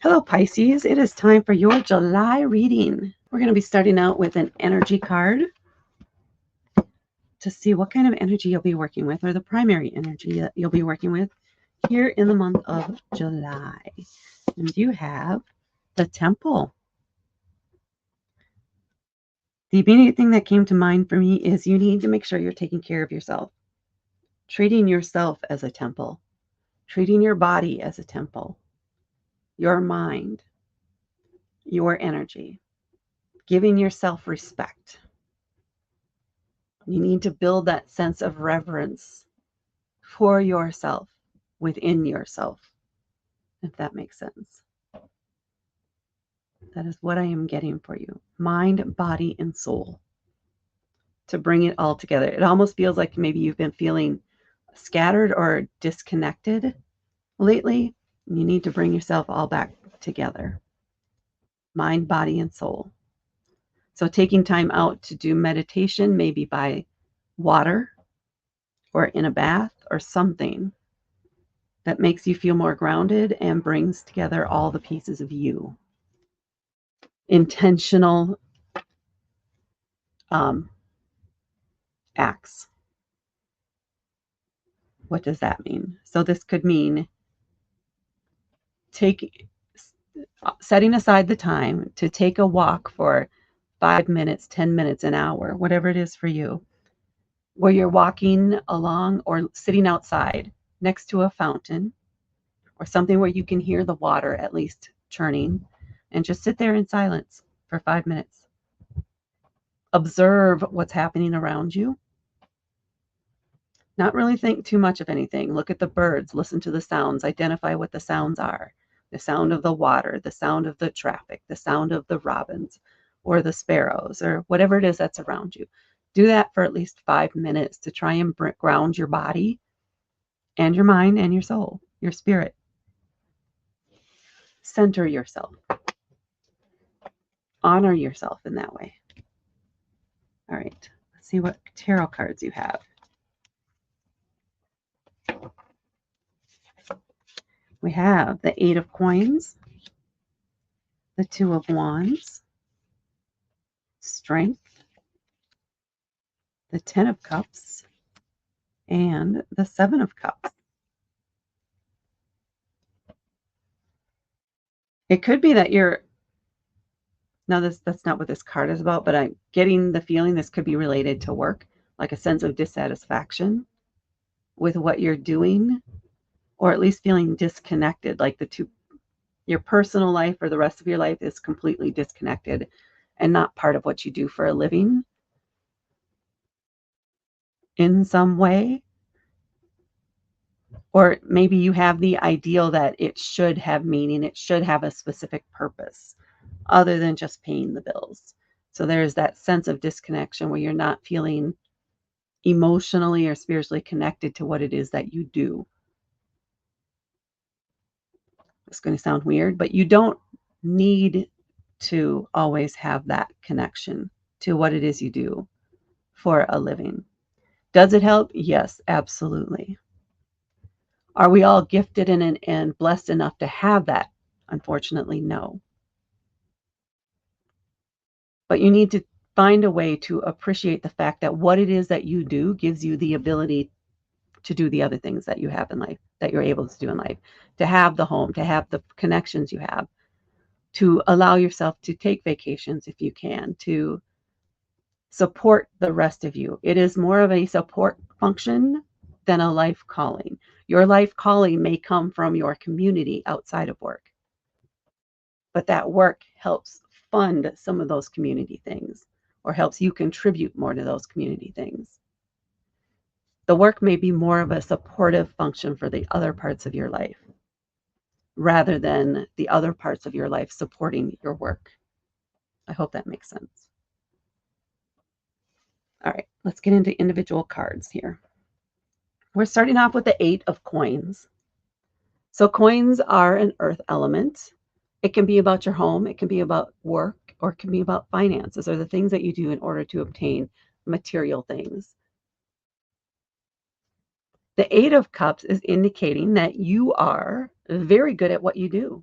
Hello, Pisces. It is time for your July reading. We're going to be starting out with an energy card to see what kind of energy you'll be working with, or the primary energy that you'll be working with here in the month of July. And you have the Temple. The immediate thing that came to mind for me is you need to make sure you're taking care of yourself, treating yourself as a temple, treating your body as a temple, your mind, your energy, giving yourself respect. You need to build that sense of reverence for yourself within yourself, if that makes sense. That is what I am getting for you. Mind, body, and soul. To bring it all together. It almost feels like maybe you've been feeling scattered or disconnected lately. You need to bring yourself all back together. Mind, body, and soul. So taking time out to do meditation, maybe by water or in a bath or something that makes you feel more grounded and brings together all the pieces of you. Intentional acts. What does that mean? So this could mean setting aside the time to take a walk for 5 minutes, 10 minutes, an hour, whatever it is for you, where you're walking along or sitting outside next to a fountain or something where you can hear the water at least churning, and just sit there in silence for 5 minutes. Observe what's happening around you. Not really think too much of anything. Look at the birds, listen to the sounds, identify what the sounds are. The sound of the water, the sound of the traffic, the sound of the robins or the sparrows or whatever it is that's around you. Do that for at least 5 minutes to try and ground your body and your mind and your soul, your spirit. Center yourself. Honor yourself in that way. All right, let's see what tarot cards you have. We have the 8 of Coins, the 2 of Wands, Strength, the 10 of Cups, and the 7 of Cups. It could be that you're, now that's not what this card is about, but I'm getting the feeling this could be related to work, like a sense of dissatisfaction with what you're doing, or at least feeling disconnected, like your personal life or the rest of your life is completely disconnected and not part of what you do for a living in some way. Or maybe you have the ideal that it should have meaning, it should have a specific purpose other than just paying the bills. So there's that sense of disconnection where you're not feeling emotionally or spiritually connected to what it is that you do. It's going to sound weird, but you don't need to always have that connection to what it is you do for a living. Does it help? Yes, absolutely. Are we all gifted and blessed enough to have that? Unfortunately, no. But you need to find a way to appreciate the fact that what it is that you do gives you the ability to do the other things that you have in life, that you're able to do in life, to have the home, to have the connections you have, to allow yourself to take vacations if you can, to support the rest of you. It is more of a support function than a life calling. Your life calling may come from your community outside of work, but that work helps fund some of those community things or helps you contribute more to those community things. The work may be more of a supportive function for the other parts of your life rather than the other parts of your life supporting your work. I hope that makes sense. All right, let's get into individual cards here. We're starting off with the 8 of Coins. So coins are an earth element. It can be about your home, it can be about work, or it can be about finances or the things that you do in order to obtain material things. The 8 of Cups is indicating that you are very good at what you do.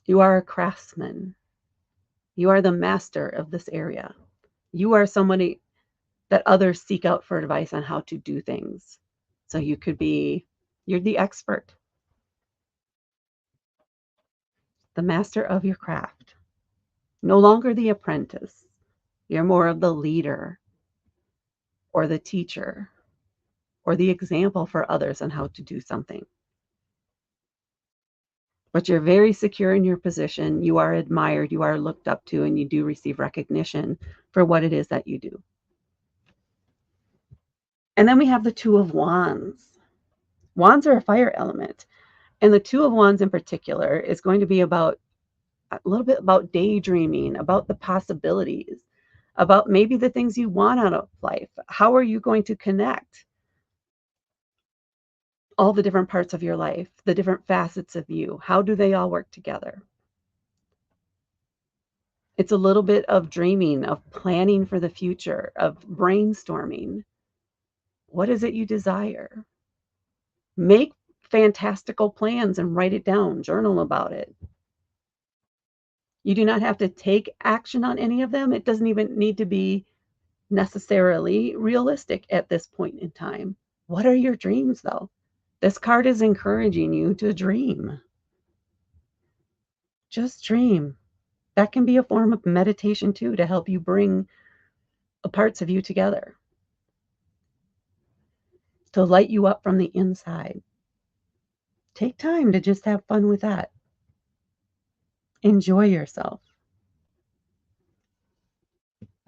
You are a craftsman. You are the master of this area. You are somebody that others seek out for advice on how to do things. So you could be, you're the expert, the master of your craft. No longer the apprentice. You're more of the leader or the teacher or the example for others on how to do something. But you're very secure in your position. You are admired, you are looked up to, and you do receive recognition for what it is that you do. And then we have the Two of Wands. Wands are a fire element. And the Two of Wands in particular is going to be about a little bit about daydreaming, about the possibilities, about maybe the things you want out of life. How are you going to connect all the different parts of your life, the different facets of you? How do they all work together? It's a little bit of dreaming, of planning for the future, of brainstorming. What is it you desire? Make fantastical plans and write it down, journal about it. You do not have to take action on any of them. It doesn't even need to be necessarily realistic at this point in time. What are your dreams, though? This card is encouraging you to dream. Just dream. That can be a form of meditation too, to help you bring parts of you together, to light you up from the inside. Take time to just have fun with that. Enjoy yourself.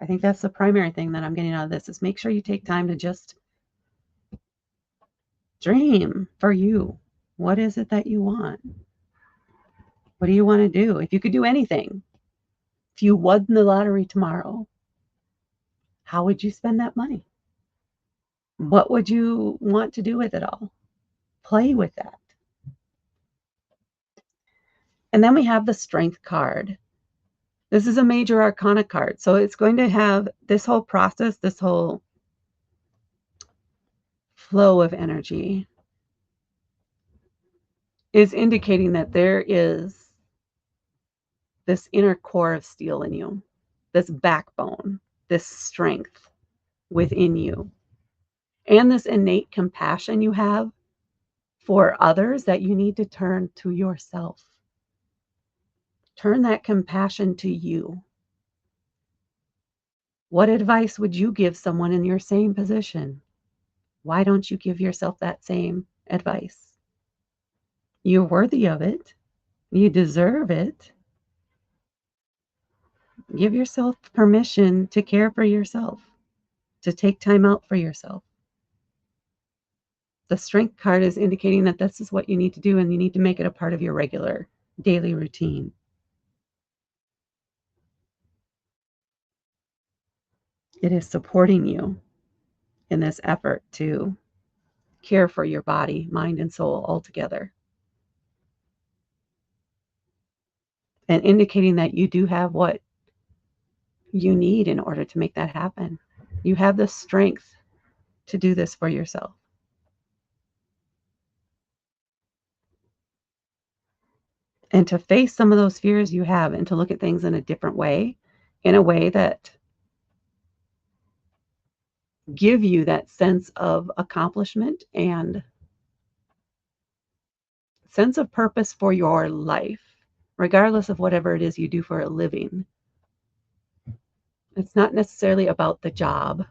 I think that's the primary thing that I'm getting out of this is make sure you take time to just dream for you. What is it that you want? What do you want to do? If you could do anything, if you won the lottery tomorrow, how would you spend that money? What would you want to do with it all? Play with that. And then we have the Strength card. This is a major arcana card. So it's going to have this whole process, this whole flow of energy is indicating that there is this inner core of steel in you, this backbone, this strength within you, and this innate compassion you have for others that you need to turn to yourself. Turn that compassion to you. What advice would you give someone in your same position? Why don't you give yourself that same advice? You're worthy of it. You deserve it. Give yourself permission to care for yourself, to take time out for yourself. The Strength card is indicating that this is what you need to do, and you need to make it a part of your regular daily routine. It is supporting you in this effort to care for your body, mind, and soul all together, and indicating that you do have what you need in order to make that happen. You have the strength to do this for yourself. And to face some of those fears you have and to look at things in a different way, in a way that give you that sense of accomplishment and sense of purpose for your life, regardless of whatever it is you do for a living. It's not necessarily about the job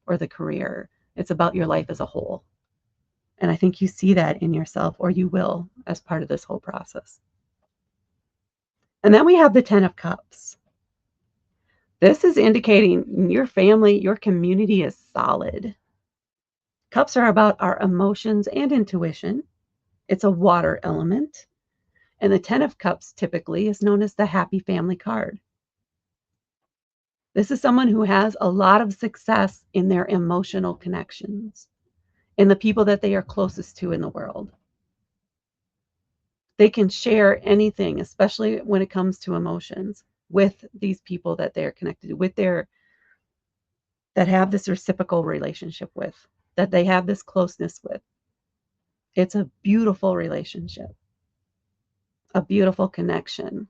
or the career. It's about your life as a whole. And I think you see that in yourself, or you will, as part of this whole process. And then we have the Ten of Cups. This is indicating your family, your community is solid. Cups are about our emotions and intuition. It's a water element. And the Ten of Cups typically is known as the happy family card. This is someone who has a lot of success in their emotional connections, in the people that they are closest to in the world. They can share anything, especially when it comes to emotions, with these people that they're connected with, that have this reciprocal relationship with, that they have this closeness with. It's a beautiful relationship. a beautiful connection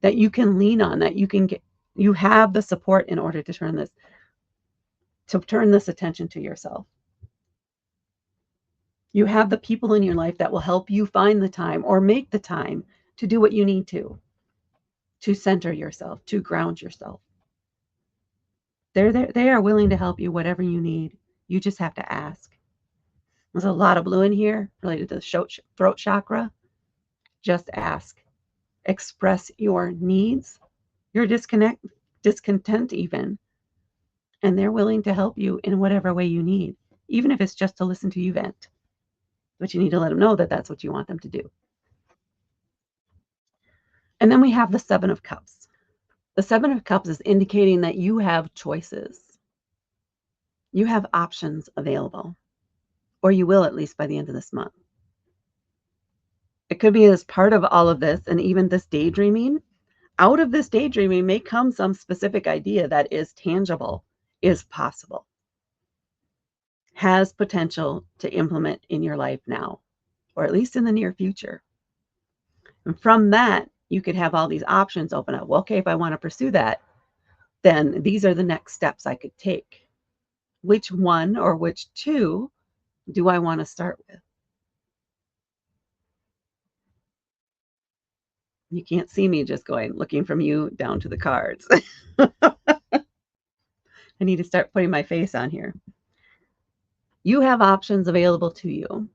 that you can lean on, that you can get. You have the support in order to turn this attention to yourself. You have the people in your life that will help you find the time or make the time to do what you need to center yourself, to ground yourself. They're there, they are willing to help you whatever you need. You just have to ask. There's a lot of blue in here related to the throat chakra. Just ask. Express your needs, your discontent even, and they're willing to help you in whatever way you need, even if it's just to listen to you vent. But you need to let them know that that's what you want them to do. And then we have the Seven of Cups. The Seven of Cups is indicating that you have choices. You have options available, or you will at least by the end of this month. It could be as part of all of this, and even this daydreaming. Out of this daydreaming may come some specific idea that is tangible, is possible, has potential to implement in your life now, or at least in the near future. And from that, you could have all these options open up. Well, okay, if I want to pursue that, then these are the next steps I could take. Which one or which two do I want to start with? You can't see me just looking from you down to the cards. I need to start putting my face on here. You have options available to you.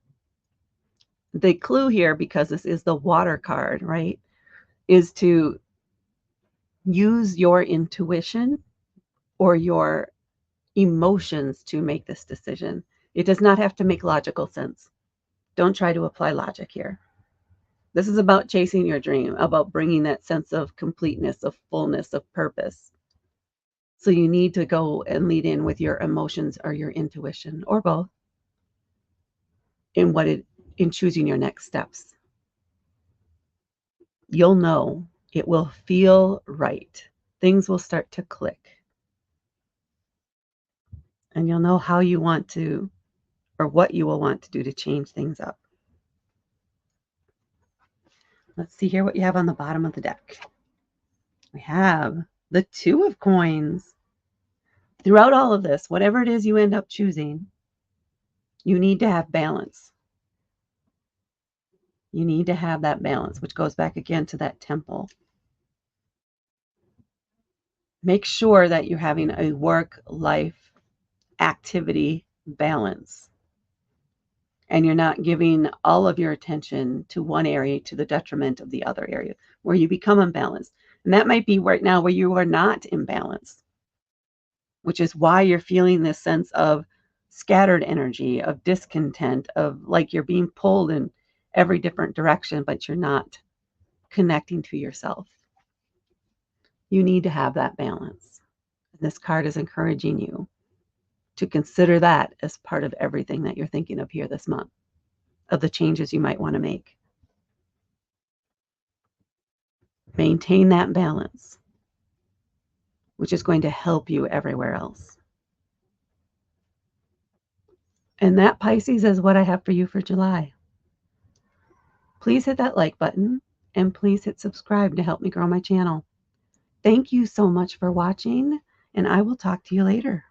The clue here, because this is the water card, right, is to use your intuition or your emotions to make this decision. It does not have to make logical sense. Don't try to apply logic here. This is about chasing your dream, about bringing that sense of completeness, of fullness, of purpose. So you need to go and lead in with your emotions or your intuition or both in choosing your next steps. You'll know, it will feel right. Things will start to click. And you'll know how you want to, or what you will want to do to change things up. Let's see here what you have on the bottom of the deck. We have the Two of Coins. Throughout all of this, whatever it is you end up choosing, you need to have balance. You need to have that balance, which goes back again to that temple. Make sure that you're having a work-life activity balance, and you're not giving all of your attention to one area to the detriment of the other area, where you become imbalanced. And that might be right now where you are not in balance, which is why you're feeling this sense of scattered energy, of discontent, of like you're being pulled in every different direction, but you're not connecting to yourself. You need to have that balance. And this card is encouraging you to consider that as part of everything that you're thinking of here this month, of the changes you might want to make. Maintain that balance, which is going to help you everywhere else. And that, Pisces, is what I have for you for July. Please hit that like button and please hit subscribe to help me grow my channel. Thank you so much for watching, and I will talk to you later.